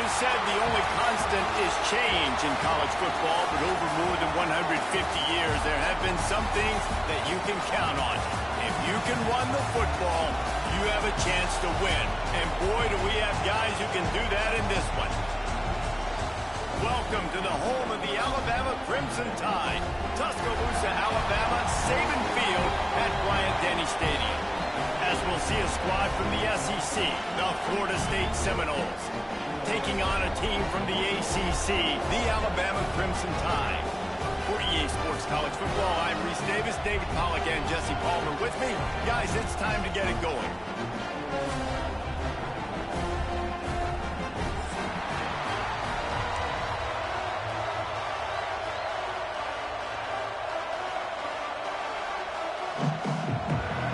is said the only constant is change in college football, but over more than 150 years, there have been some things that you can count on. If you can run the football, you have a chance to win. And boy, do we have guys who can do that in this one. Welcome to the home of the Alabama Crimson Tide. Tuscaloosa, Alabama, Saban Field at Bryant-Denny Stadium. As we'll see a squad from the SEC, the Florida State Seminoles, taking on a team from the ACC, the Alabama Crimson Tide. For EA Sports College Football, I'm Reese Davis, David Pollack, and Jesse Palmer with me. Guys, it's time to get it going.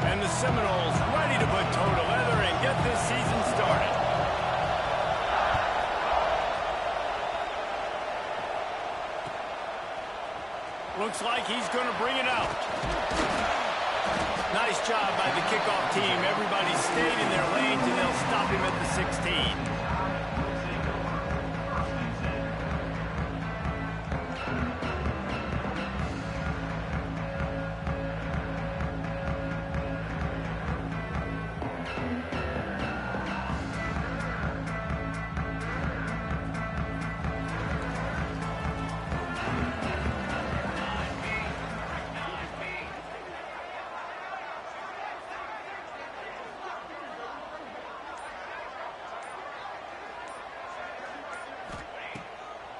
And the Seminoles ready to put toe to leather and get this season started. Looks like he's going to bring it out. Nice job by the kickoff team. Everybody stayed in their lanes, and they'll stop him at the 16.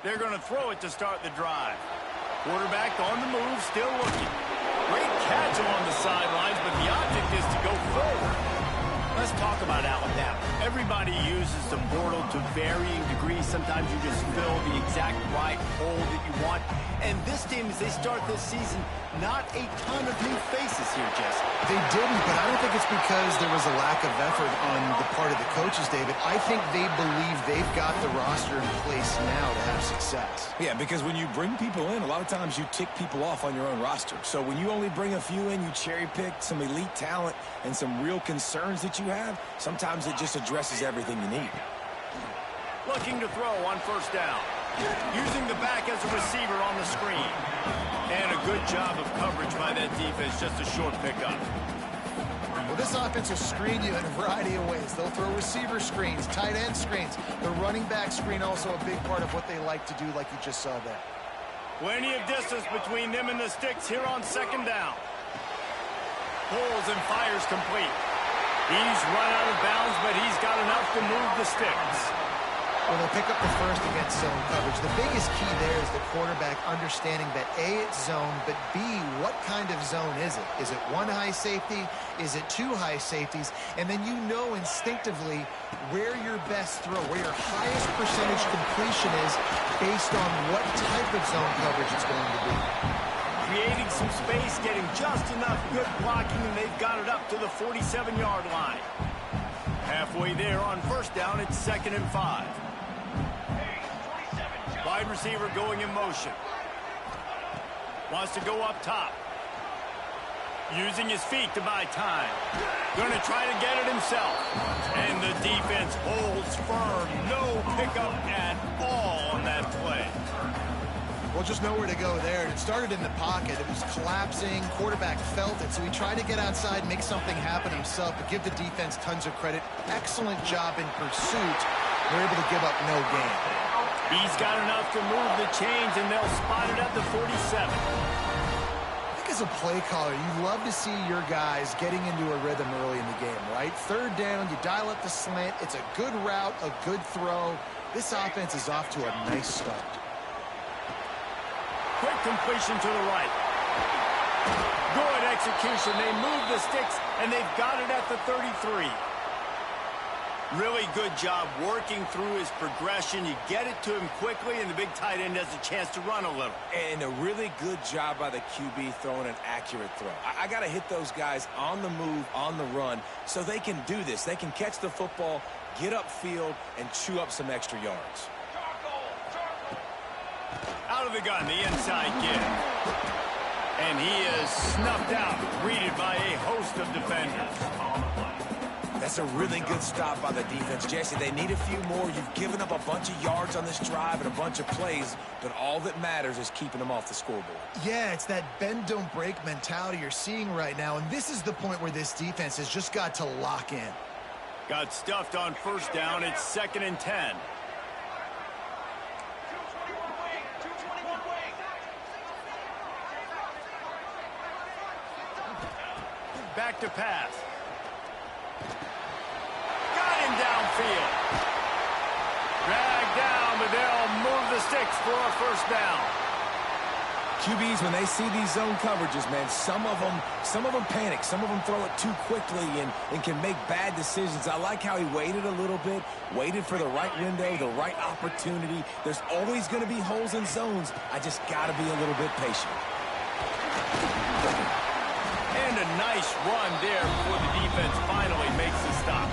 They're going to throw it to start the drive. Quarterback on the move, still looking. Great catch along the sidelines, but the object is to go forward. Let's talk about Alabama. Everybody uses the portal to varying degrees. Sometimes you just fill the exact right hole that you want. And this team, as they start this season, not a ton of new faces here, Jesse. They didn't, but I don't think it's because there was a lack of effort on the part of the coaches, David. I think they believe they've got the roster in place now to have success. Yeah, because when you bring people in, a lot of times you tick people off on your own roster. So when you only bring a few in, you cherry-pick some elite talent and some real concerns that you have, sometimes it just addresses everything you need. Looking to throw on first down. Using the back as a receiver on the screen. And a good job of coverage by that defense, just a short pickup. Well, this offense will screen you in a variety of ways. They'll throw receiver screens, tight end screens. The running back screen also a big part of what they like to do, like you just saw there. Plenty of distance between them and the sticks here on second down. Pulls and fires complete. He's run out of bounds, but he's got enough to move the sticks. Well, they'll pick up the first against zone coverage. The biggest key there is the quarterback understanding that A, it's zone, but B, what kind of zone is it? Is it one high safety? Is it two high safeties? And then you know instinctively where your best throw, where your highest percentage completion is based on what type of zone coverage it's going to be. Creating some space, getting just enough good blocking, and they've got it up to the 47-yard line. Halfway there on first down, it's 2nd and 5. Wide receiver going in motion. Wants to go up top. Using his feet to buy time. Going to try to get it himself. And the defense holds firm. No pickup at all on that play. Well, just nowhere to go there. It started in the pocket. It was collapsing. Quarterback felt it, so he tried to get outside, make something happen himself, but give the defense tons of credit. Excellent job in pursuit. They're able to give up no gain. He's got enough to move the chains, and they'll spot it at the 47. I think as a play caller, you love to see your guys getting into a rhythm early in the game, right? Third down, you dial up the slant. It's a good route, a good throw. This offense is off to a nice start. Quick completion to the right. Good execution. They move the sticks, and they've got it at the 33. Really good job working through his progression. You get it to him quickly, and the big tight end has a chance to run a little. And a really good job by the QB throwing an accurate throw. I got to hit those guys on the move, on the run, so they can do this. They can catch the football, get upfield, and chew up some extra yards. Out of the gun, the inside give. And he is snuffed out, greeted by a host of defenders. That's a really good stop by the defense. Jesse, they need a few more. You've given up a bunch of yards on this drive and a bunch of plays, but all that matters is keeping them off the scoreboard. Yeah, it's that bend, don't break mentality you're seeing right now, and this is the point where this defense has just got to lock in. Got stuffed on first down. It's 2nd and 10. Back to pass. Got him downfield. Dragged down, but they'll move the sticks for a first down. QBs, when they see these zone coverages, man, some of them panic. Some of them throw it too quickly and can make bad decisions. I like how he waited a little bit, waited for the right window, the right opportunity. There's always going to be holes in zones. I just got to be a little bit patient. And a nice run there before the defense finally makes the stop.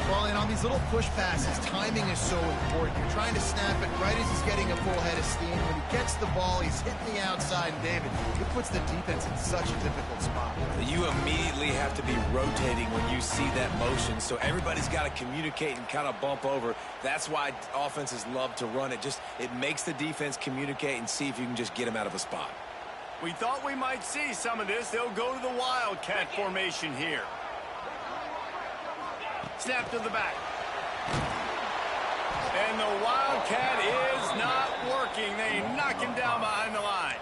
Well, and on these little push passes, timing is so important. You're trying to snap it right as he's getting a full head of steam. When he gets the ball, he's hitting the outside, and David, it puts the defense in such a difficult spot. You immediately have to be rotating when you see that motion, so everybody's got to communicate and kind of bump over. That's why offenses love to run it. It makes the defense communicate and see if you can just get them out of a spot. We thought we might see some of this. They'll go to the Wildcat formation here. Snap to the back. And the Wildcat is not working. They knock him down behind the line.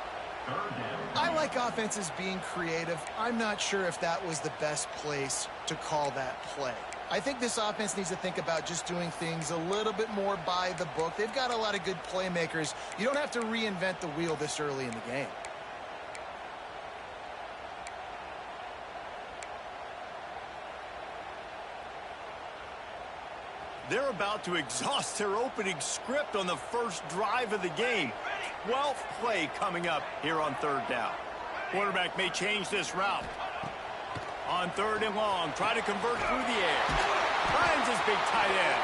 I like offenses being creative. I'm not sure if that was the best place to call that play. I think this offense needs to think about just doing things a little bit more by the book. They've got a lot of good playmakers. You don't have to reinvent the wheel this early in the game. They're about to exhaust their opening script on the first drive of the game. 12th play coming up here on 3rd down. Quarterback may change this route. On 3rd and long, try to convert through the air. Finds his big tight end.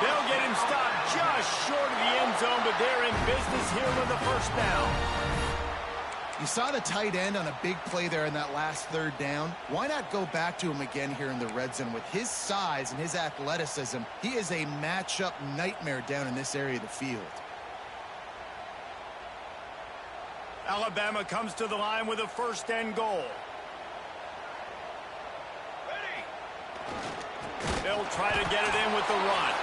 They'll get him stopped just short of the end zone, but they're in business here with a first down. You saw the tight end on a big play there in that last 3rd down. Why not go back to him again here in the red zone? With his size and his athleticism, he is a matchup nightmare down in this area of the field. Alabama comes to the line with a 1st and goal. They'll try to get it in with the run.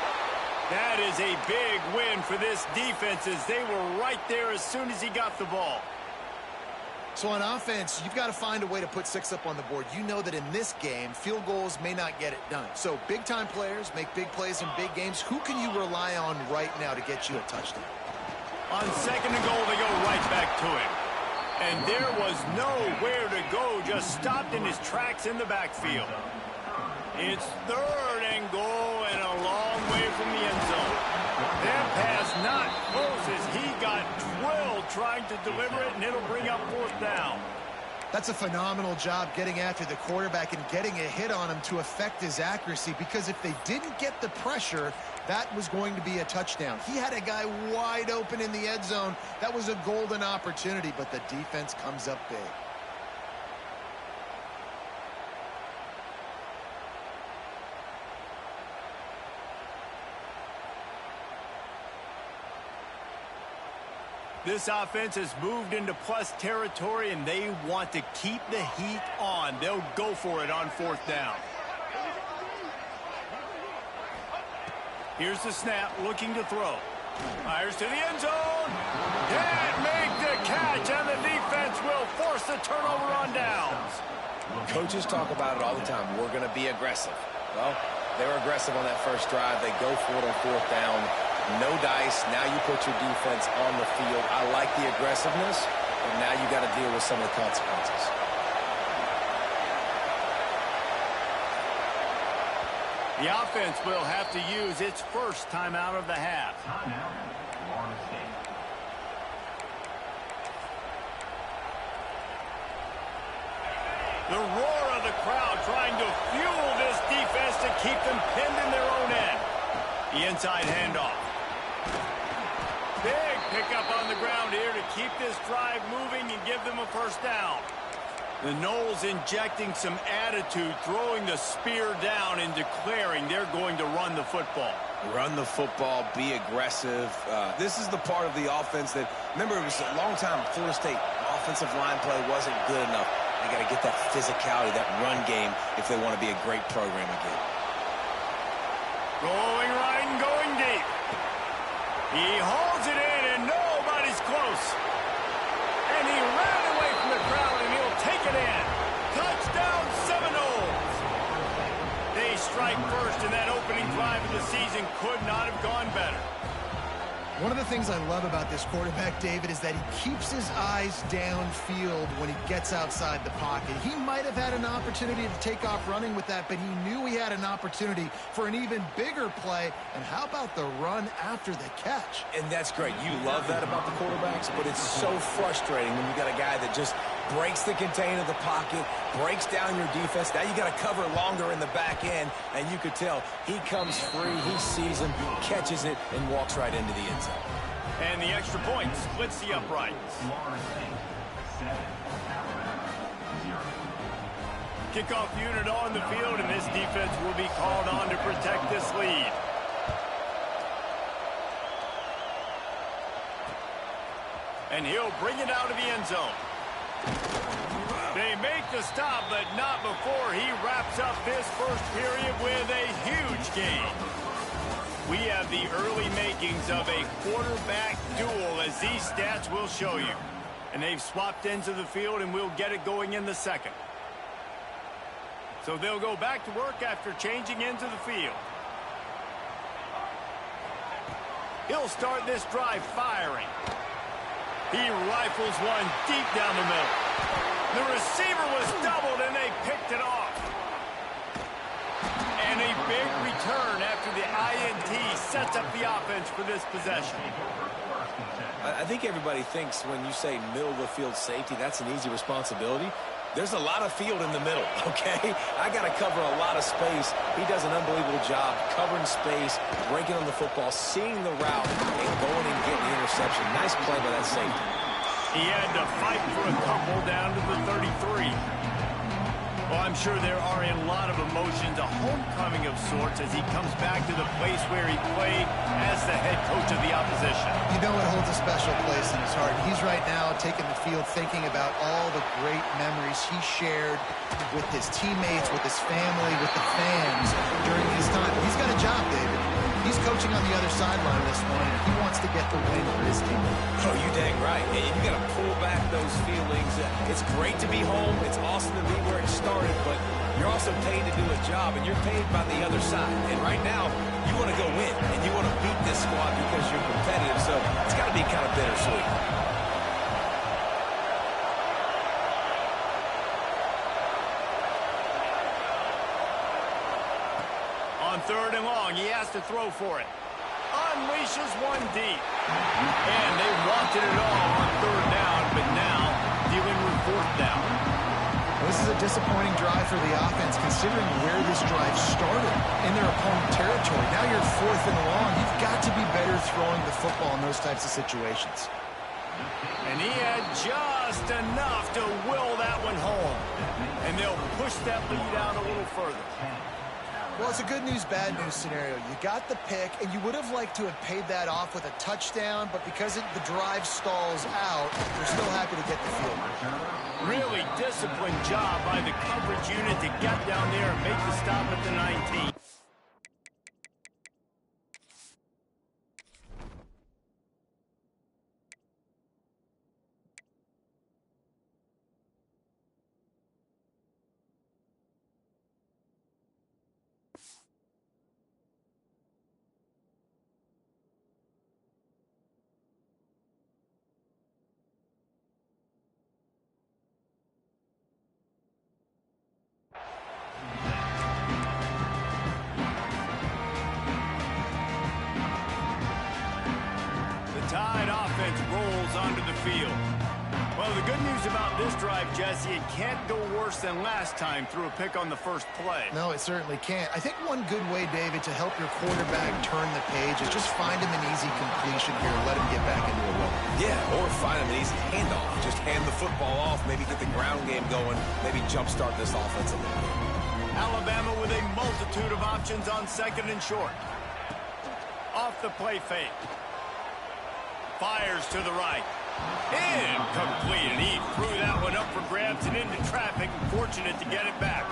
That is a big win for this defense as they were right there as soon as he got the ball. So on offense, you've got to find a way to put 6 up on the board. You know that in this game, field goals may not get it done. So big-time players make big plays in big games. Who can you rely on right now to get you a touchdown? On 2nd and goal, they go right back to him. And there was nowhere to go, just stopped in his tracks in the backfield. It's 3rd and goal and a long way from the end zone. That pass not close as he got drilled trying to deliver it, and it'll bring up 4th down. That's a phenomenal job getting after the quarterback and getting a hit on him to affect his accuracy, because if they didn't get the pressure, that was going to be a touchdown. He had a guy wide open in the end zone. That was a golden opportunity, but the defense comes up big. This offense has moved into plus territory, and they want to keep the heat on. They'll go for it on 4th down. Here's the snap, looking to throw. Fires to the end zone. Can't make the catch, and the defense will force the turnover on downs. Coaches talk about it all the time. We're going to be aggressive. Well, they were aggressive on that first drive. They go for it on 4th down. No dice. Now you put your defense on the field. I like the aggressiveness, but now you got to deal with some of the consequences. The offense will have to use its first timeout of the half. The roar of the crowd trying to fuel this defense to keep them pinned in their own end. The inside handoff. Big pickup on the ground here to keep this drive moving and give them a first down. The Noles injecting some attitude, throwing the spear down and declaring they're going to run the football. Run the football, be aggressive. This is the part of the offense that, remember, it was a long time, Florida State offensive line play wasn't good enough. They got to get that physicality, that run game, if they want to be a great program again. Going right and going deep. He holds it in, and nobody's close. And he ran away from the crowd, and he'll take it in. Touchdown, Seminoles. They strike first, and that opening drive of the season could not have gone better. One of the things I love about this quarterback, David, is that he keeps his eyes downfield when he gets outside the pocket. He might have had an opportunity to take off running with that, but he knew he had an opportunity for an even bigger play. And how about the run after the catch? And that's great. You love that about the quarterbacks, but it's so frustrating when you got a guy that just breaks the contain of the pocket, breaks down your defense. Now you got to cover longer in the back end, and you could tell he comes free, he sees him, catches it, and walks right into the end zone. And the extra point splits the uprights. Kickoff unit on the field, and this defense will be called on to protect this lead. And he'll bring it out of the end zone. They make the stop, but not before he wraps up this first period with a huge gain. We have the early makings of a quarterback duel, as these stats will show you. And they've swapped ends of the field, and we'll get it going in the second. So they'll go back to work after changing ends of the field. He'll start this drive firing. He rifles one deep down the middle. The receiver was doubled, and they picked it off. And a big return after the INT sets up the offense for this possession. I think everybody thinks when you say middle of the field safety, that's an easy responsibility. There's a lot of field in the middle, okay? I got to cover a lot of space. He does an unbelievable job covering space, breaking on the football, seeing the route, and going and getting the interception. Nice play by that safety. He had to fight for a couple down to the 33. Well, I'm sure there are a lot of emotions, a homecoming of sorts, as he comes back to the place where he played as the head coach of the opposition. You know it holds a special place in his heart. He's right now taking the field thinking about all the great memories he shared with his teammates, with his family, with the fans during his time. He's got a job, David. He's coaching on the other sideline this morning. He wants to get the win for his team. Oh, you dang right. And you got to pull back those feelings. It's great to be home. It's awesome to be where it started, but you're also paid to do a job, and you're paid by the other side. And right now, you want to go win, and you want to beat this squad because you're competitive, so it's got to be kind of bittersweet. On third and long, he has to throw for it. Unleashes one deep. And they wanted it all on third down, but now dealing with fourth down. This is a disappointing drive for the offense, considering where this drive started, in their opponent territory. Now you're fourth and long. You've got to be better throwing the football in those types of situations. And he had just enough to will that one home. And they'll push that lead out a little further. Well, it's a good news, bad news scenario. You got the pick, and you would have liked to have paid that off with a touchdown, but because the drive stalls out, you're still happy to get the field. Really disciplined job by the coverage unit to get down there and make the stop at the 19. Tide offense rolls onto the field. Well, the good news about this drive, Jesse, it can't go worse than last time through a pick on the first play. No, it certainly can't. I think one good way, David, to help your quarterback turn the page is just find him an easy completion here and let him get back into a rhythm. Yeah, or find him an easy handoff. Just hand the football off, maybe get the ground game going, maybe jumpstart this offense a little bit. Alabama with a multitude of options on second and short. Off the play fake. Fires to the right. Incomplete, and he threw that one up for grabs and into traffic, and fortunate to get it back.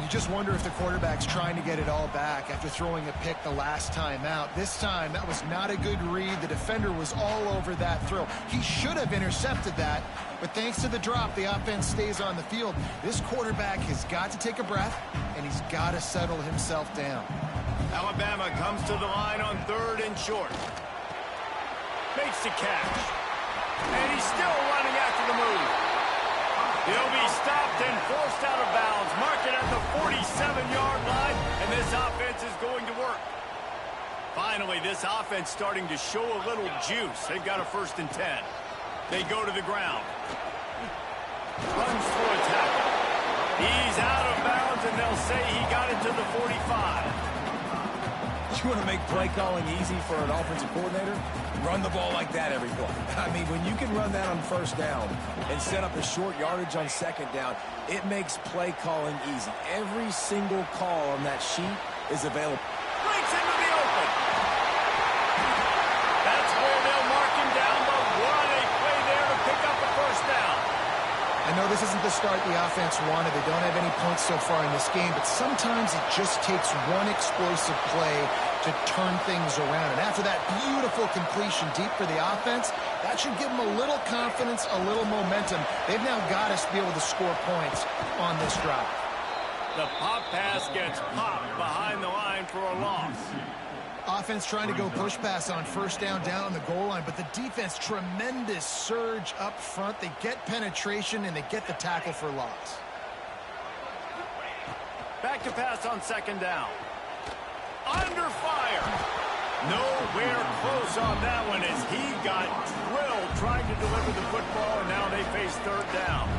You just wonder if the quarterback's trying to get it all back after throwing a pick the last time out. This time, that was not a good read. The defender was all over that throw. He should have intercepted that, but thanks to the drop, the offense stays on the field. This quarterback has got to take a breath, and he's got to settle himself down. Alabama comes to the line on third and short. Makes the catch. And he's still running after the move. He'll be stopped and forced out of bounds. Mark it at the 47-yard line, and this offense is going to work. Finally, this offense starting to show a little juice. They've got a 1st and 10. They go to the ground. Runs through a tackle. He's out of bounds, and they'll say he got it to the 45. You want to make play calling easy for an offensive coordinator? Run the ball like that every play. I mean, when you can run that on first down and set up a short yardage on second down, it makes play calling easy. Every single call on that sheet is available. Breaks into the open. That's where they'll mark him down, but what a play there to pick up the 1st down. I know this isn't the start the offense wanted. They don't have any points so far in this game, but sometimes it just takes one explosive play to turn things around. And after that beautiful completion deep for the offense, that should give them a little confidence, a little momentum. They've now got us to be able to score points on this drive. The pop pass gets popped behind the line for a loss. Offense trying to go push pass on 1st down on the goal line, but the defense, tremendous surge up front. They get penetration, and they get the tackle for loss. Back to pass on 2nd down. Under fire. Nowhere close on that one as he got drilled trying to deliver the football, and now they face 3rd down.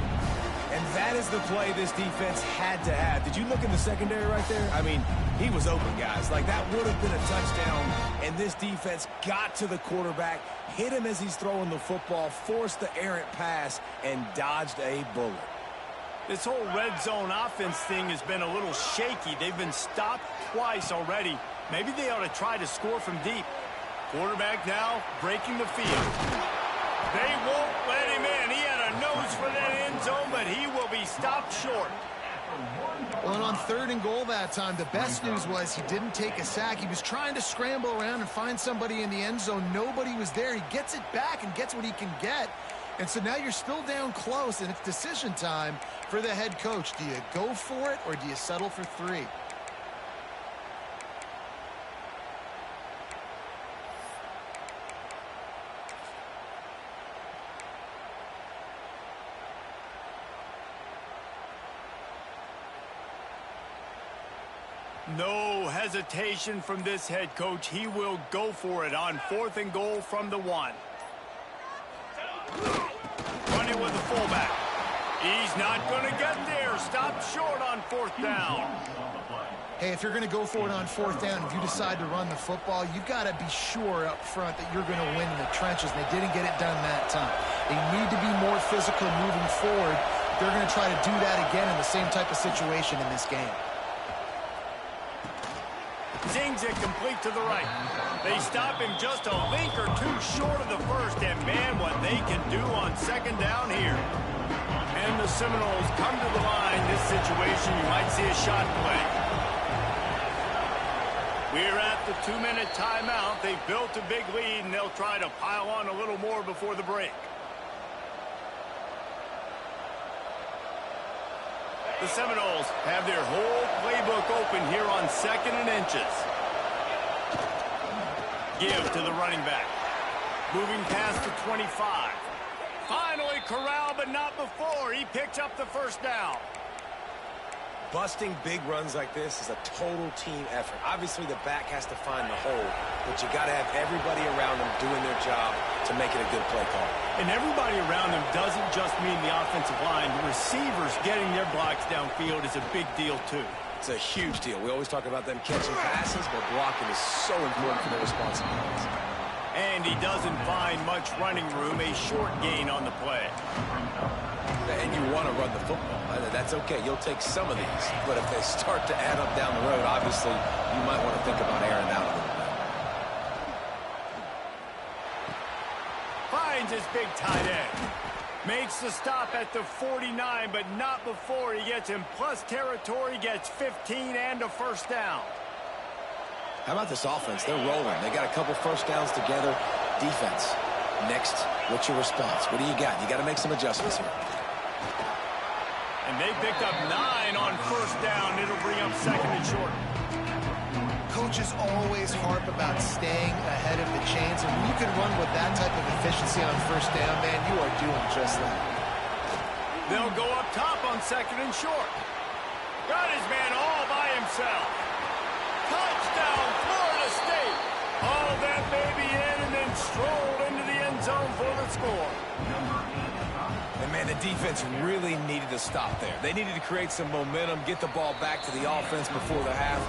And that is the play this defense had to have. Did you look in the secondary right there? I mean, he was open, guys. Like, that would have been a touchdown, and this defense got to the quarterback, hit him as he's throwing the football, forced the errant pass, and dodged a bullet. This whole red zone offense thing has been a little shaky. They've been stopped twice already. Maybe they ought to try to score from deep. Quarterback now breaking the field. They won't let him in. He had a nose for that end zone, but he will be stopped short. Well, and on 3rd and goal that time, the best news was he didn't take a sack. He was trying to scramble around and find somebody in the end zone. Nobody was there. He gets it back and gets what he can get. And so now you're still down close, and it's decision time for the head coach. Do you go for it, or do you settle for 3? No hesitation from this head coach. He will go for it on 4th and goal from the 1. Running with the fullback. He's not going to get there. Stopped short on 4th down. Hey, if you're going to go for it on 4th down, if you decide to run the football, you've got to be sure up front that you're going to win in the trenches. And they didn't get it done that time. They need to be more physical moving forward. They're going to try to do that again in the same type of situation in this game. Zings it complete to the right. They stop him just a link or two short of the 1st, and man, what they can do on 2nd down here. And the Seminoles come to the line. This situation, you might see a shot play. We're at the 2-minute timeout. They've built a big lead, and they'll try to pile on a little more before the break. The Seminoles have their whole playbook open here on 2nd and inches. Give to the running back. Moving past the 25. Finally corralled, but not before. He picks up the 1st down. Busting big runs like this is a total team effort. Obviously, the back has to find the hole, but you got to have everybody around them doing their job to make it a good play call. And everybody around him doesn't just mean the offensive line. The receivers getting their blocks downfield is a big deal, too. It's a huge deal. We always talk about them catching passes, but blocking is so important for their responsibilities. And he doesn't find much running room, a short gain on the play. And you want to run the football. That's okay. You'll take some of these. But if they start to add up down the road, obviously, you might want to think about airing out a little bit. Finds his big tight end. Makes the stop at the 49, but not before he gets in plus territory, gets 15 and a first down. How about this offense? They're rolling. They got a couple first downs together. Defense. Next, what's your response? What do you got? You got to make some adjustments here. And they picked up 9 on first down. It'll bring up second and short. Coaches always harp about staying ahead of the chains, and when you can run with that type of efficiency on first down, man, you are doing just that. They'll go up top on second and short. Got his man all by himself. Touchdown, Florida State. Hauled that baby in and then strolled into the end zone for the score. And, man, the defense really needed to stop there. They needed to create some momentum, get the ball back to the offense before the half.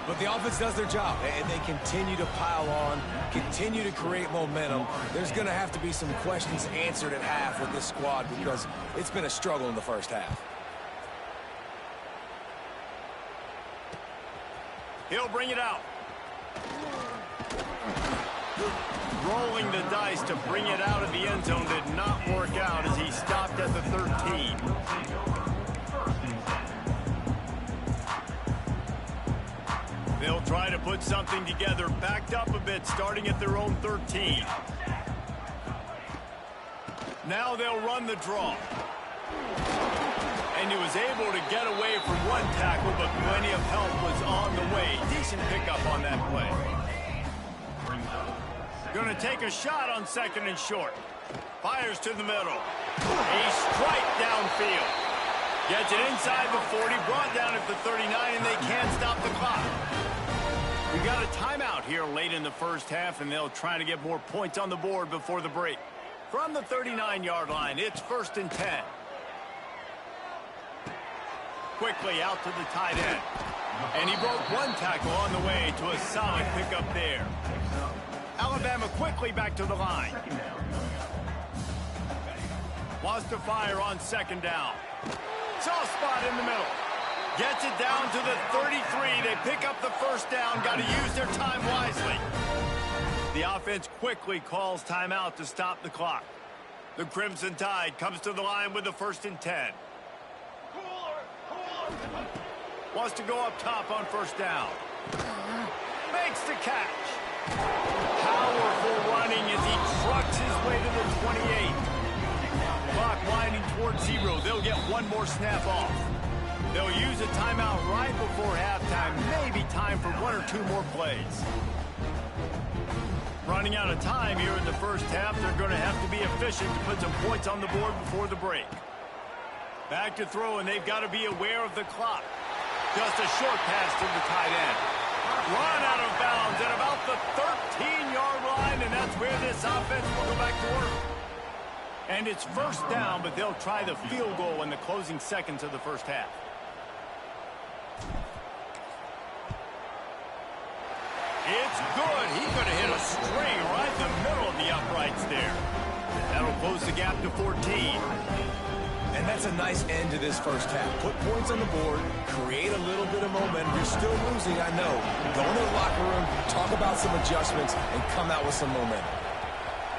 But the offense does their job, and they continue to pile on, continue to create momentum. There's going to have to be some questions answered at half with this squad because it's been a struggle in the first half. He'll bring it out. Rolling the dice to bring it out of the end zone did not work out as he stopped at the 13. They'll try to put something together, backed up a bit, starting at their own 13. Now they'll run the draw. And he was able to get away from one tackle, but plenty of help was on the way. Decent pickup on that play. Going to take a shot on second and short. Fires to the middle. A strike downfield. Gets it inside the 40, brought down at the 39, and they can't stop the clock. We got a timeout here late in the first half, and they'll try to get more points on the board before the break. From the 39-yard line, it's 1st and 10. Quickly out to the tight end. And he broke one tackle on the way to a solid pickup there. Alabama quickly back to the line. Wants to fire on second down. Soft spot in the middle. Gets it down to the 33. They pick up the first down. Got to use their time wisely. The offense quickly calls timeout to stop the clock. The Crimson Tide comes to the line with the 1st and 10. Wants to go up top on first down. Makes the catch. Powerful running as he trucks his way to the 28. Clock winding towards 0. They'll get one more snap off. They'll use a timeout right before halftime. Maybe time for 1 or 2 more plays. Running out of time here in the first half. They're going to have to be efficient to put some points on the board before the break. Back to throw, and they've got to be aware of the clock. Just a short pass to the tight end. Run out of bounds at about the 13-yard line, and that's where this offense will go back to work. And it's first down, but they'll try the field goal in the closing seconds of the first half. It's good. He could have hit a string right in the middle of the uprights there. That'll close the gap to 14. And that's a nice end to this first half. Put points on the board, create a little bit of momentum. You're still losing, I know. Go into the locker room, talk about some adjustments, and come out with some momentum.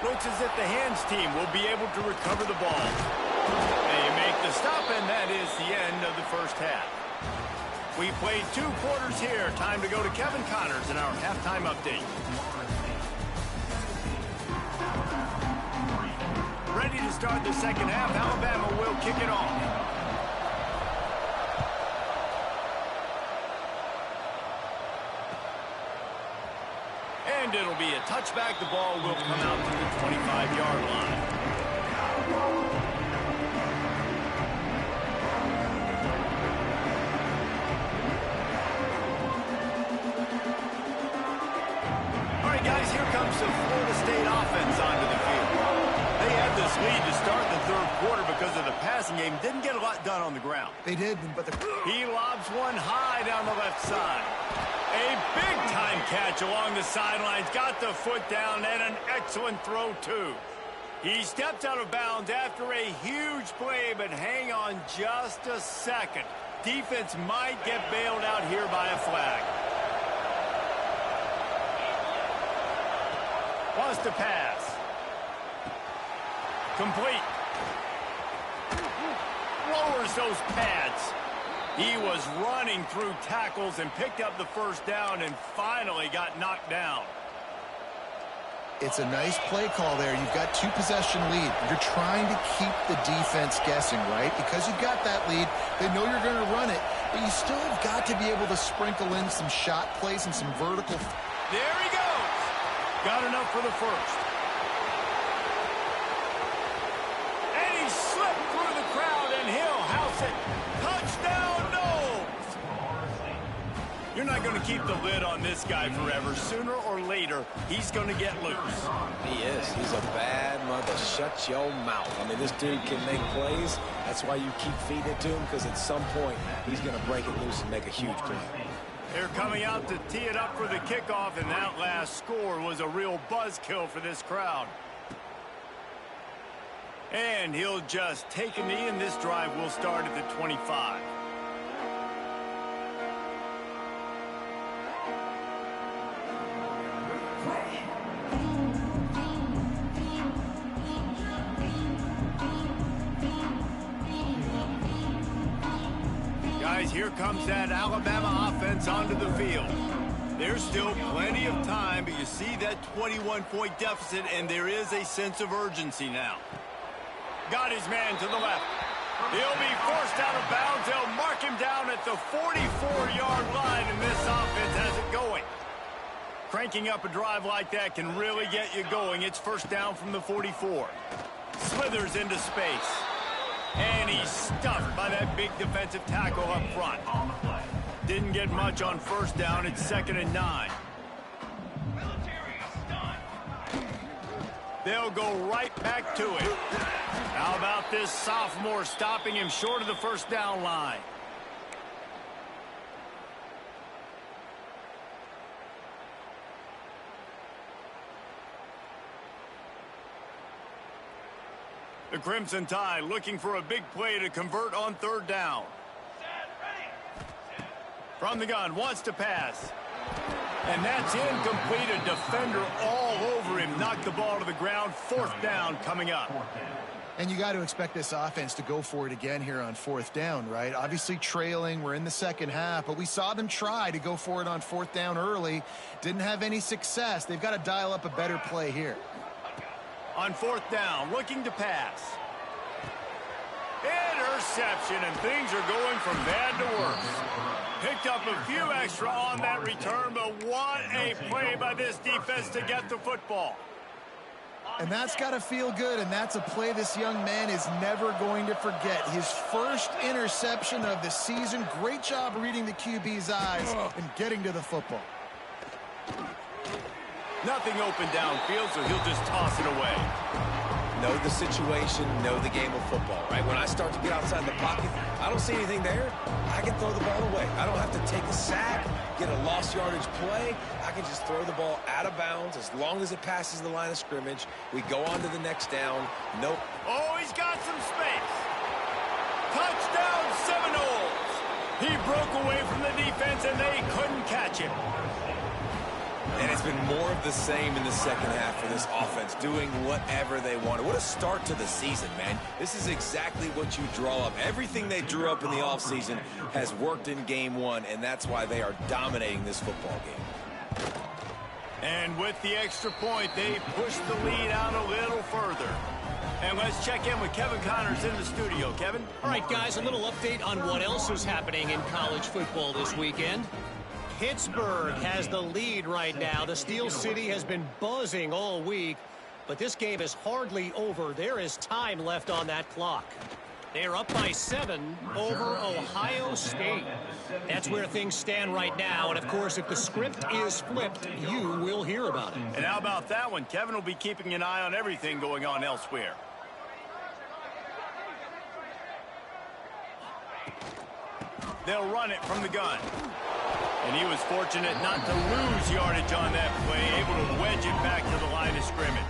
Looks as if the hands team will be able to recover the ball. They make the stop, and that is the end of the first half. We played 2 quarters here. Time to go to Kevin Connors in our halftime update. Ready to start the second half. Alabama will kick it off. And it'll be a touchback. The ball will come out to the 25-yard line. All right, guys, here comes the Florida State offense onto the field. They had the lead to start the third quarter because of the passing game. Didn't get a lot done on the ground. They did, but he lobs one high down the left side. A big-time catch along the sidelines. Got the foot down and an excellent throw, too. He steps out of bounds after a huge play, but hang on just a second. Defense might get bailed out here by a flag. Wants to pass. Complete. Lowers those pads. He was running through tackles and picked up the first down and finally got knocked down. It's a nice play call there. You've got 2-possession lead. You're trying to keep the defense guessing, right? Because you've got that lead, they know you're going to run it, but you still have got to be able to sprinkle in some shot plays and some vertical. There he goes. Got enough for the first. And he slipped through the crowd, and he'll house it. Touchdown, no! You're not going to keep the lid on this guy forever. Sooner or later, he's going to get loose. He is. He's a bad mother. Shut your mouth. I mean, this dude can make plays. That's why you keep feeding it to him, because at some point, he's going to break it loose and make a huge play. They're coming out to tee it up for the kickoff, and that last score was a real buzzkill for this crowd. And he'll just take a knee, and this drive will start at the 25. Guys, here comes that Alabama offense onto the field. There's still plenty of time, but you see that 21-point deficit, and there is a sense of urgency now. Got his man to the left. He'll be forced out of bounds. They'll mark him down at the 44-yard line, and this offense has it going. Cranking up a drive like that can really get you going. It's first down from the 44. Slithers into space. And he's stuffed by that big defensive tackle up front. Didn't get much on first down. It's 2nd and 9. They'll go right back to it. How about this sophomore stopping him short of the first down line? The Crimson Tide looking for a big play to convert on third down. From the gun, wants to pass. And that's incomplete. A defender all over him. Knocked the ball to the ground. 4th down coming up. And you got to expect this offense to go for it again here on 4th down, right? Obviously trailing. We're in the second half, but we saw them try to go for it on 4th down early. Didn't have any success. They've got to dial up a better play here. On 4th down, looking to pass. Interception, and things are going from bad to worse. Picked up a few extra on that return, but what a play by this defense to get the football. And that's got to feel good, and that's a play this young man is never going to forget. His first interception of the season. Great job reading the QB's eyes and getting to the football. Nothing open downfield, so he'll just toss it away. Know the situation, know the game of football, right? When I start to get outside the pocket, I don't see anything there. I can throw the ball away. I don't have to take a sack, get a lost yardage play. I can just throw the ball out of bounds as long as it passes the line of scrimmage. We go on to the next down. Nope. Oh, he's got some space. Touchdown, Seminoles. He broke away from the defense, and they couldn't catch him. And it's been more of the same in the second half for this offense, doing whatever they wanted. What a start to the season, man. This is exactly what you draw up. Everything they drew up in the offseason has worked in game one, and that's why they are dominating this football game. And with the extra point, they push the lead out a little further. And let's check in with Kevin Connors in the studio. Kevin? All right, guys, a little update on what else is happening in college football this weekend. Pittsburgh has the lead right now. The Steel City has been buzzing all week, but this game is hardly over. There is time left on that clock. They are up by 7 over Ohio State. That's where things stand right now, and of course, if the script is flipped, you will hear about it. And how about that one? Kevin will be keeping an eye on everything going on elsewhere. They'll run it from the gun. And he was fortunate not to lose yardage on that play, able to wedge it back to the line of scrimmage.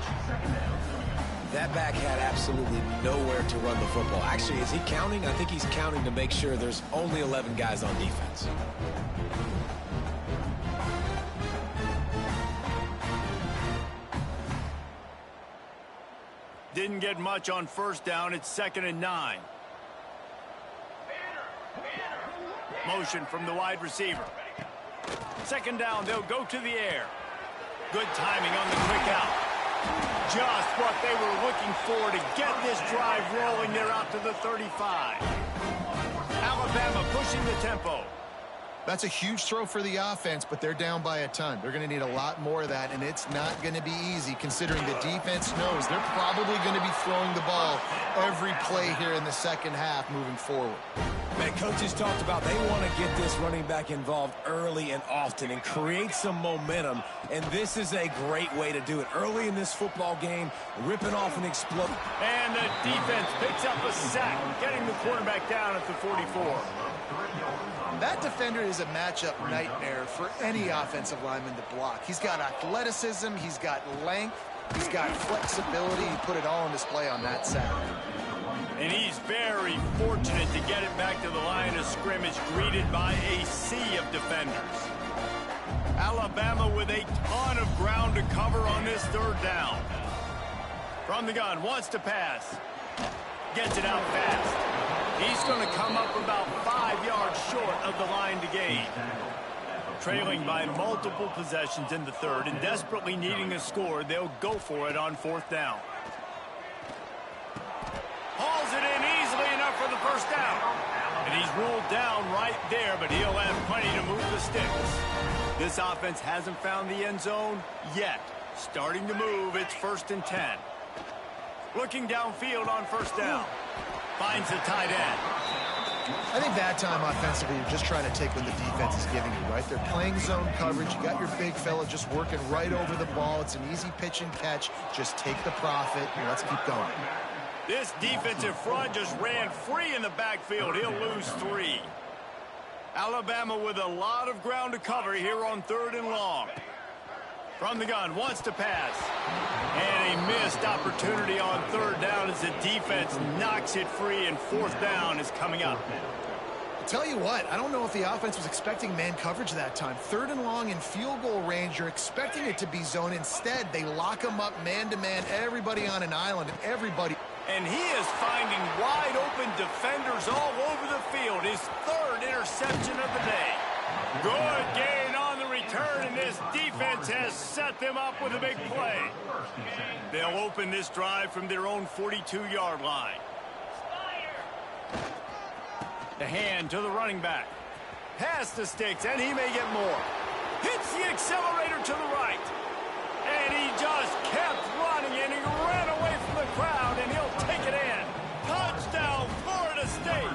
That back had absolutely nowhere to run the football. Actually, is he counting? I think he's counting to make sure there's only 11 guys on defense. Didn't get much on first down. It's 2nd and 9. Motion from the wide receiver. 2nd down, they'll go to the air. Good timing on the quick out. Just what they were looking for to get this drive rolling. They're out to the 35. Alabama pushing the tempo. That's a huge throw for the offense, but they're down by a ton. They're going to need a lot more of that, and it's not going to be easy considering the defense knows they're probably going to be throwing the ball every play here in the second half moving forward. Man, coaches talked about they want to get this running back involved early and often and create some momentum, and this is a great way to do it. Early in this football game, ripping off an explode. And the defense picks up a sack, getting the quarterback down at the 44. That defender is a matchup nightmare for any offensive lineman to block. He's got athleticism, he's got length, he's got flexibility. He put it all on display on that sack. And he's very fortunate to get it back to the line of scrimmage, greeted by a sea of defenders. Alabama with a ton of ground to cover on this 3rd down. From the gun, wants to pass. Gets it out fast. He's going to come up about 5 yards short of the line to gain. Trailing by multiple possessions in the 3rd and desperately needing a score, they'll go for it on 4th down. Hauls it in easily enough for the 1st down. And he's ruled down right there, but he'll have plenty to move the sticks. This offense hasn't found the end zone yet. Starting to move, it's 1st and 10. Looking downfield on 1st down. Finds the tight end. I think that time offensively, you're just trying to take what the defense is giving you, right? They're playing zone coverage. You got your big fella just working right over the ball. It's an easy pitch and catch. Just take the profit and let's keep going. This defensive front just ran free in the backfield. He'll lose 3. Alabama with a lot of ground to cover here on 3rd and long. From the gun, wants to pass. And a missed opportunity on 3rd down as the defense knocks it free, and 4th down is coming up. I'll tell you what, I don't know if the offense was expecting man coverage that time. 3rd and long in field goal range, you're expecting it to be zone. Instead, they lock them up man-to-man, everybody on an island, and everybody... And he is finding wide open defenders all over the field. His 3rd interception of the day. Good gain on the return, and this defense has set them up with a big play. They'll open this drive from their own 42-yard line. The hand to the running back. Past the sticks, and he may get more. Hits the accelerator to the right. And he just kept running, and he ran away from the crowd, and he'll take it in. Touchdown, Florida State.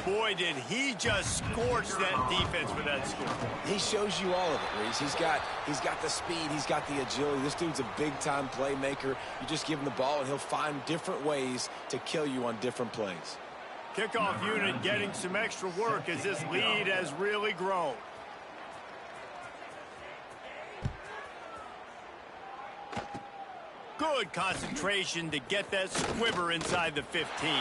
Boy, did he just scorch that defense with that score. He shows you all of it, Reese. He's got the speed. He's got the agility. This dude's a big-time playmaker. You just give him the ball, and he'll find different ways to kill you on different plays. Kickoff unit getting some extra work as this lead has really grown. Good concentration to get that squibber inside the 15.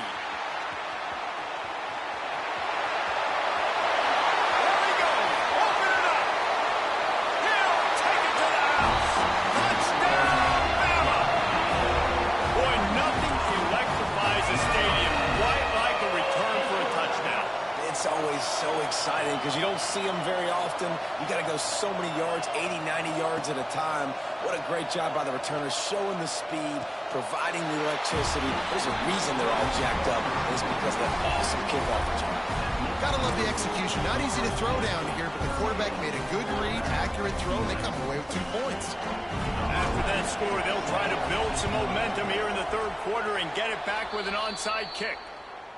So exciting because you don't see them very often. You got to go so many yards, 80, 90 yards at a time. What a great job by the returners, showing the speed, providing the electricity. There's a reason they're all jacked up. It's because of that awesome kickoff return. Gotta love the execution. Not easy to throw down here, but the quarterback made a good read, accurate throw, and they come away with 2 points. After that score, they'll try to build some momentum here in the 3rd quarter and get it back with an onside kick.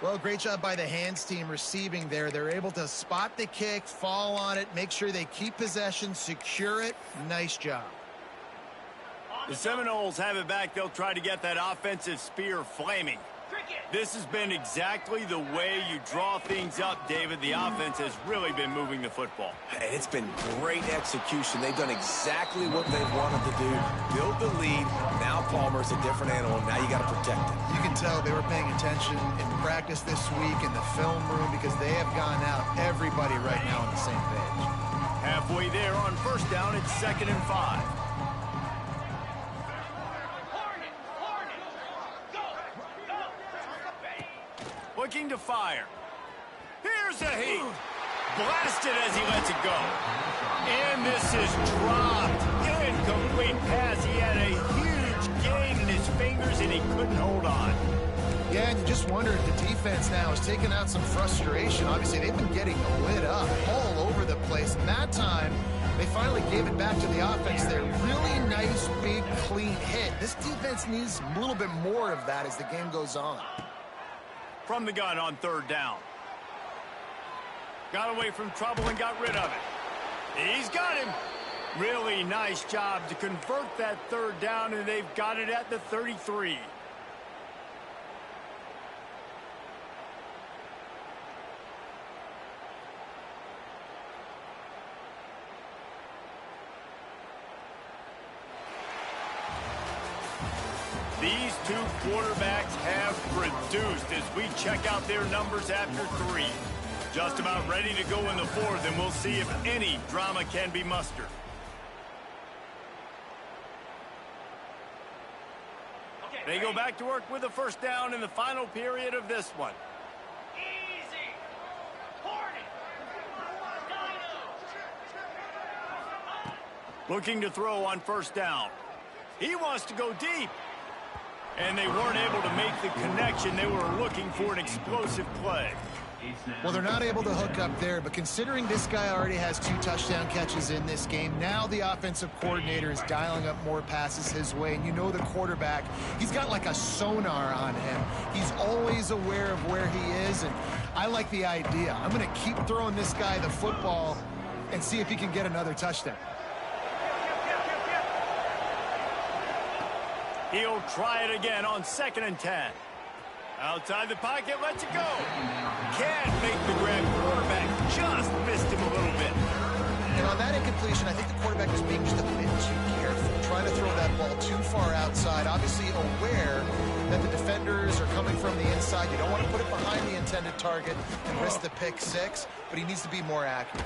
Well, great job by the hands team receiving there. They're able to spot the kick, fall on it, make sure they keep possession, secure it. Nice job. The Seminoles have it back. They'll try to get that offensive spear flaming. This has been exactly the way you draw things up, David. The offense has really been moving the football. And it's been great execution. They've done exactly what they've wanted to do. Build the lead. Now Palmer's a different animal. Now you got to protect it. You can tell they were paying attention in practice this week in the film room because they have gone out, everybody right now on the same page. Halfway there on first down, it's 2nd and 5. Looking to fire. Here's a heat. Blasted as he lets it go. And this is dropped. Incomplete pass. He had a huge gain in his fingers, and he couldn't hold on. Yeah, and you just wonder if the defense now is taking out some frustration. Obviously, they've been getting lit up all over the place. And that time, they finally gave it back to the offense there. Really nice, big, clean hit. This defense needs a little bit more of that as the game goes on. From the gun on 3rd down. Got away from trouble and got rid of it. He's got him. Really nice job to convert that 3rd down, and they've got it at the 33. These two quarterbacks have produced as we check out their numbers after 3. Just about ready to go in the 4th, and we'll see if any drama can be mustered. They go back to work with a 1st down in the final period of this one. Easy. Looking to throw on 1st down. He wants to go deep. And they weren't able to make the connection. They were looking for an explosive play. Well, they're not able to hook up there, but considering this guy already has 2 touchdown catches in this game, now the offensive coordinator is dialing up more passes his way. And you know the quarterback, he's got like a sonar on him. He's always aware of where he is, and I like the idea. I'm going to keep throwing this guy the football and see if he can get another touchdown. He'll try it again on 2nd and 10. Outside the pocket, lets it go. Can't make the grab. Quarterback just missed him a little bit. And on that incompletion, I think the quarterback was being just a bit too careful, trying to throw that ball too far outside, obviously aware that the defenders are coming from the inside. You don't want to put it behind the intended target and risk the pick 6, but he needs to be more accurate.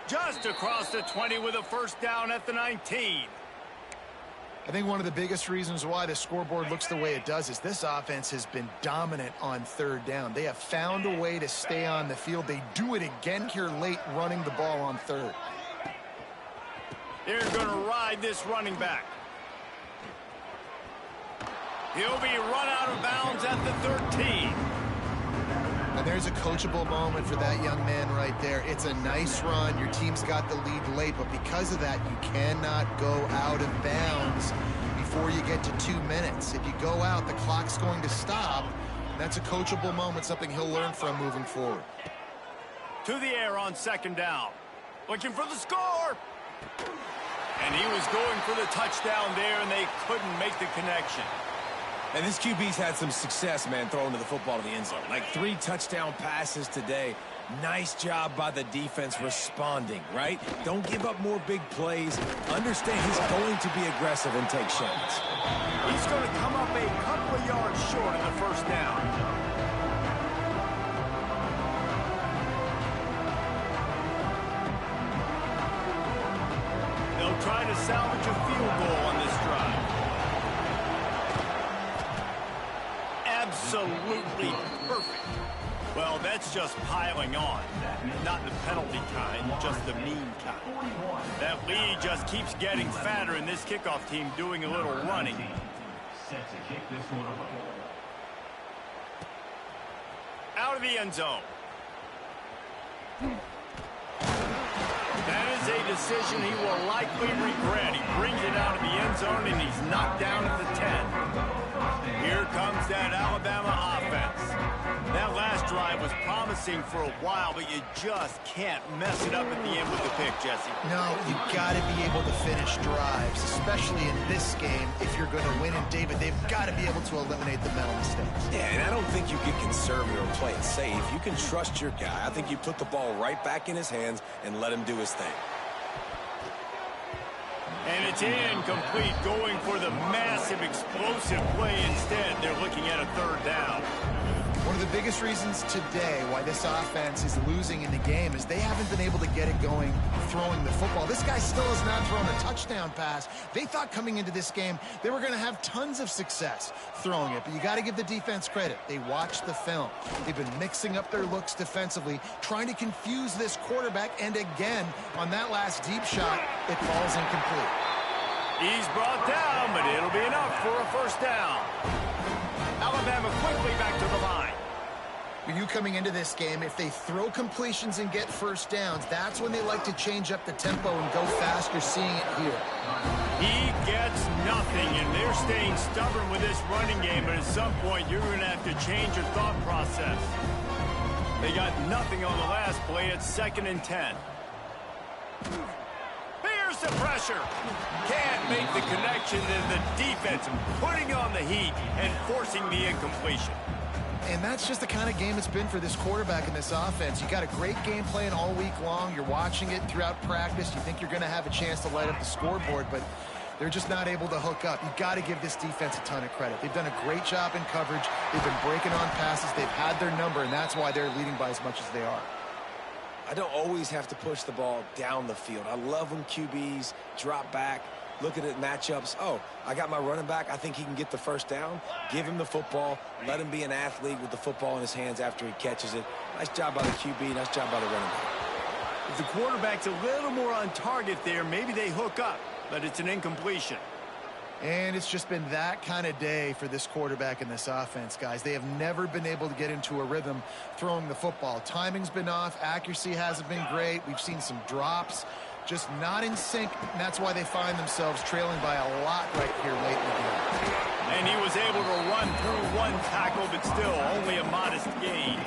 Just across the 20 with a 1st down at the 19. I think one of the biggest reasons why the scoreboard looks the way it does is this offense has been dominant on 3rd down. They have found a way to stay on the field. They do it again here late, running the ball on 3rd. They're going to ride this running back. He'll be run out of bounds at the 13. And there's a coachable moment for that young man right there. It's a nice run. Your team's got the lead late, but because of that, you cannot go out of bounds before you get to 2 minutes. If you go out, the clock's going to stop. That's a coachable moment, something he'll learn from moving forward. To the air on 2nd down. Looking for the score. And he was going for the touchdown there, and they couldn't make the connection. And this QB's had some success, man, throwing to the football to the end zone. Like 3 touchdown passes today. Nice job by the defense responding, right? Don't give up more big plays. Understand he's going to be aggressive and take shots. He's going to come up a couple of yards short of the 1st down. They'll try to salvage a field goal on this drive. Absolutely perfect. Well, that's just piling on. Not the penalty kind, just the mean kind. That lead just keeps getting fatter, and this kickoff team doing a little running. Out of the end zone. That is a decision he will likely regret. He brings it out of the end zone, and he's knocked down at the 10. Here comes that Alabama offense. That last drive was promising for a while, but you just can't mess it up at the end with the pick, Jesse. No, you got to be able to finish drives, especially in this game. If you're going to win, and David, they've got to be able to eliminate the mental mistakes. Yeah, and I don't think you get conservative or play it safe. You can trust your guy. I think you put the ball right back in his hands and let him do his thing. And it's incomplete, going for the massive explosive play instead. They're looking at a third down. One of the biggest reasons today why this offense is losing in the game is they haven't been able to get it going throwing the football. This guy still has not thrown a touchdown pass. They thought coming into this game they were going to have tons of success throwing it, but you got to give the defense credit. They watched the film. They've been mixing up their looks defensively, trying to confuse this quarterback, and again, on that last deep shot, it falls incomplete. He's brought down, but it'll be enough for a first down. Alabama quickly back to the line. When you coming into this game, if they throw completions and get first downs, that's when they like to change up the tempo and go fast. You're seeing it here. He gets nothing, and they're staying stubborn with this running game, but at some point you're going to have to change your thought process. They got nothing on the last play. It's 2nd and 10. Here's the pressure. Can't make the connection, and the defense putting on the heat and forcing the incompletion. And that's just the kind of game it's been for this quarterback in this offense. You got a great game plan all week long. You're watching it throughout practice. You think you're going to have a chance to light up the scoreboard, but they're just not able to hook up. You got to give this defense a ton of credit. They've done a great job in coverage. They've been breaking on passes. They've had their number, and that's why they're leading by as much as they are. I don't always have to push the ball down the field. I love when QBs drop back, look at it matchups. Oh, I got my running back. I think he can get the first down. Give him the football. Let him be an athlete with the football in his hands after he catches it. Nice job by the QB. Nice job by the running back. If the quarterback's a little more on target there, maybe they hook up, but it's an incompletion. And it's just been that kind of day for this quarterback in this offense, guys. They have never been able to get into a rhythm throwing the football. Timing's been off. Accuracy hasn't been great. We've seen some drops. Just not in sync, and that's why they find themselves trailing by a lot right here late in the game. And he was able to run through one tackle, but still only a modest gain.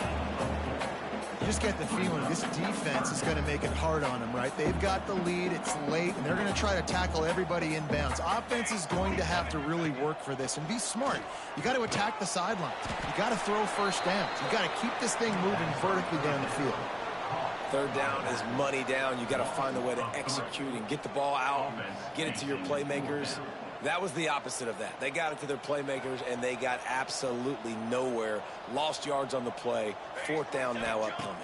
You just get the feeling this defense is going to make it hard on them, right? They've got the lead, it's late, and they're going to try to tackle everybody inbounds. Offense is going to have to really work for this and be smart. You got to attack the sidelines. You got to throw first downs. You got to keep this thing moving vertically down the field. Third down is money down. You got to find a way to execute and get the ball out, get it to your playmakers. That was the opposite of that. They got it to their playmakers, and they got absolutely nowhere. Lost yards on the play. 4th down now upcoming.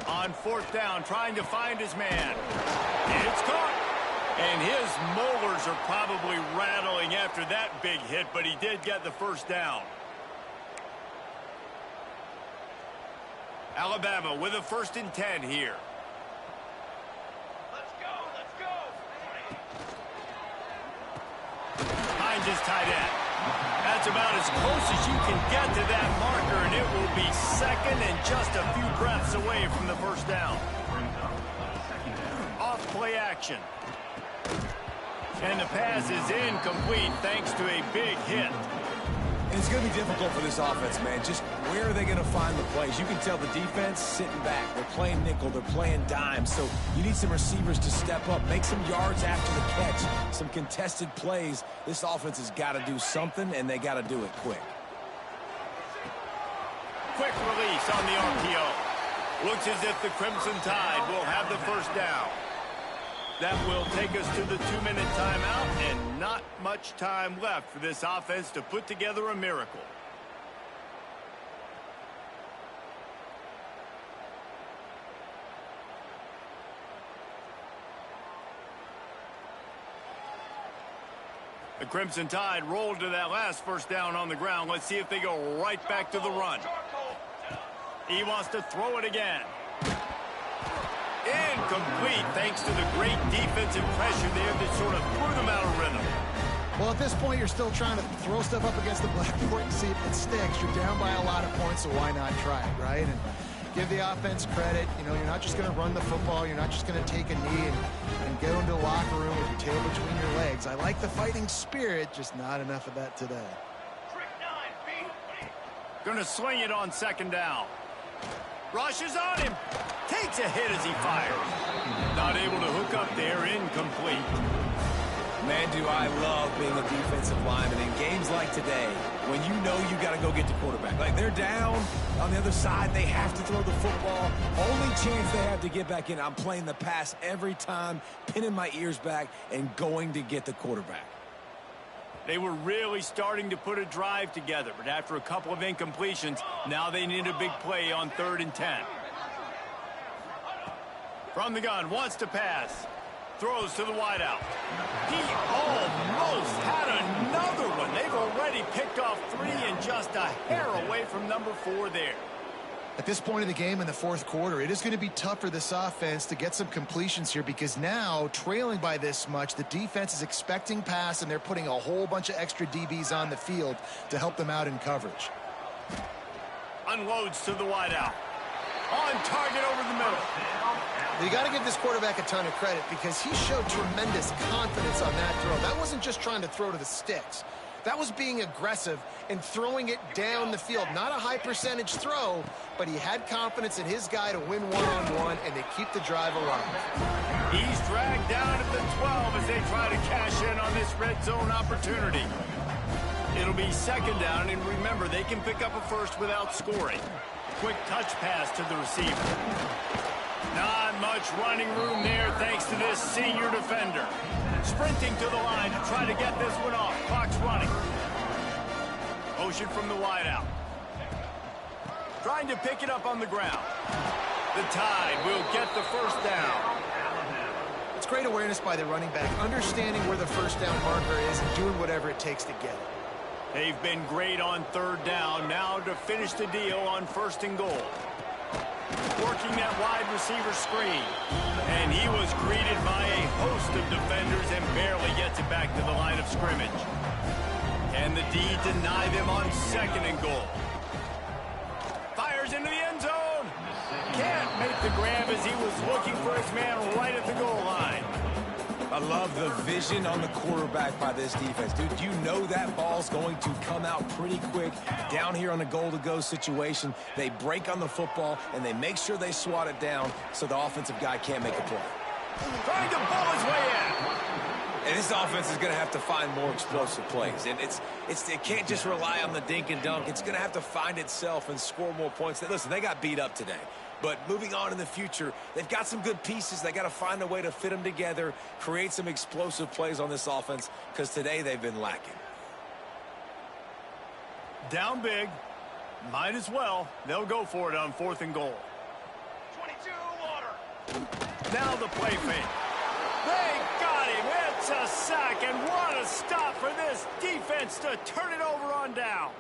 On 4th down, trying to find his man. It's caught. And his molars are probably rattling after that big hit, but he did get the first down. Alabama with a 1st and 10 here. Let's go, let's go. Finds his tight end. That's about as close as you can get to that marker, and it will be 2nd and just a few breaths away from the first down. Off play action. And the pass is incomplete thanks to a big hit. And it's going to be difficult for this offense, man. Just where are they going to find the plays? You can tell the defense sitting back. They're playing nickel. They're playing dime. So you need some receivers to step up, make some yards after the catch, some contested plays. This offense has got to do something, and they got to do it quick. Quick release on the RPO. Looks as if the Crimson Tide will have the first down. That will take us to the 2-minute timeout, and not much time left for this offense to put together a miracle. The Crimson Tide rolled to that last first down on the ground. Let's see if they go right back to the run. He wants to throw it again. Incomplete thanks to the great defensive pressure there that sort of threw them out of rhythm. Well, at this point, you're still trying to throw stuff up against the blackboard and see if it sticks. You're down by a lot of points, so why not try it, right? And give the offense credit. You know, you're not just going to run the football. You're not just going to take a knee and go into the locker room with your tail between your legs. I like the fighting spirit, just not enough of that today. Gonna sling it on second down. Rushes on him. Takes a hit as he fires. Not able to hook up there. Incomplete. Man, do I love being a defensive lineman in games like today when you know you got to go get the quarterback. Like, they're down on the other side. They have to throw the football. Only chance they have to get back in. I'm playing the pass every time, pinning my ears back, and going to get the quarterback. They were really starting to put a drive together, but after a couple of incompletions, now they need a big play on 3rd and 10. From the gun, wants to pass. Throws to the wideout. He almost had another one. They've already picked off 3 and just a hair away from number 4 there. At this point of the game in the 4th quarter, it is going to be tough for this offense to get some completions here because now, trailing by this much, the defense is expecting pass, and they're putting a whole bunch of extra DBs on the field to help them out in coverage. Unloads to the wideout. On target over the middle. You got to give this quarterback a ton of credit because he showed tremendous confidence on that throw. That wasn't just trying to throw to the sticks. That was being aggressive and throwing it down the field. Not a high percentage throw, but he had confidence in his guy to win one-on-one, and they keep the drive alive. He's dragged down at the 12 as they try to cash in on this red zone opportunity. It'll be 2nd down, and remember, they can pick up a first without scoring. Quick touch pass to the receiver. Not much running room there thanks to this senior defender. Sprinting to the line to try to get this one off. Clock's running. Motion from the wideout. Trying to pick it up on the ground. The Tide will get the first down. It's great awareness by the running back, understanding where the first down marker is and doing whatever it takes to get it. They've been great on 3rd down. Now to finish the deal on 1st and goal. Working that wide receiver screen. And he was greeted by a host of defenders and barely gets it back to the line of scrimmage. Can the D deny them on 2nd and goal? Fires into the end zone. Can't make the grab as he was looking for his man right at the goal line. I love the vision on the quarterback by this defense. Dude, you know that ball's going to come out pretty quick. Down here on the goal-to-go situation, they break on the football, and they make sure they swat it down so the offensive guy can't make a play. Trying to pull his way in. And this offense is going to have to find more explosive plays. And it can't just rely on the dink and dunk. It's going to have to find itself and score more points. Listen, they got beat up today. But moving on in the future, they've got some good pieces. They got to find a way to fit them together, create some explosive plays on this offense, because today they've been lacking. Down big. Might as well. They'll go for it on 4th and goal. 22 water. Now the play fake. They got him. It's a sack, and what a stop for this defense to turn it over on downs.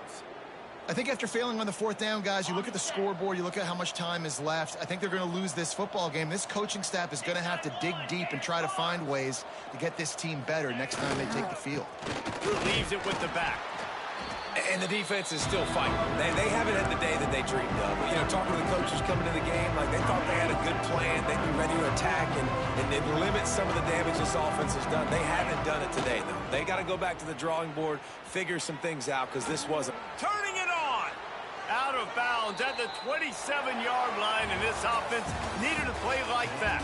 I think after failing on the 4th down, guys, you look at the scoreboard, you look at how much time is left. I think they're going to lose this football game. This coaching staff is going to have to dig deep and try to find ways to get this team better next time they take the field. Leaves it with the back. And the defense is still fighting. They haven't had the day that they dreamed of. You know, talking to the coaches coming to the game, like they thought they had a good plan. They'd be ready to attack and limit some of the damage this offense has done. They haven't done it today, though. They got to go back to the drawing board, figure some things out, because this wasn't. Turning it on. Out of bounds at the 27-yard line, and this offense needed a play like that.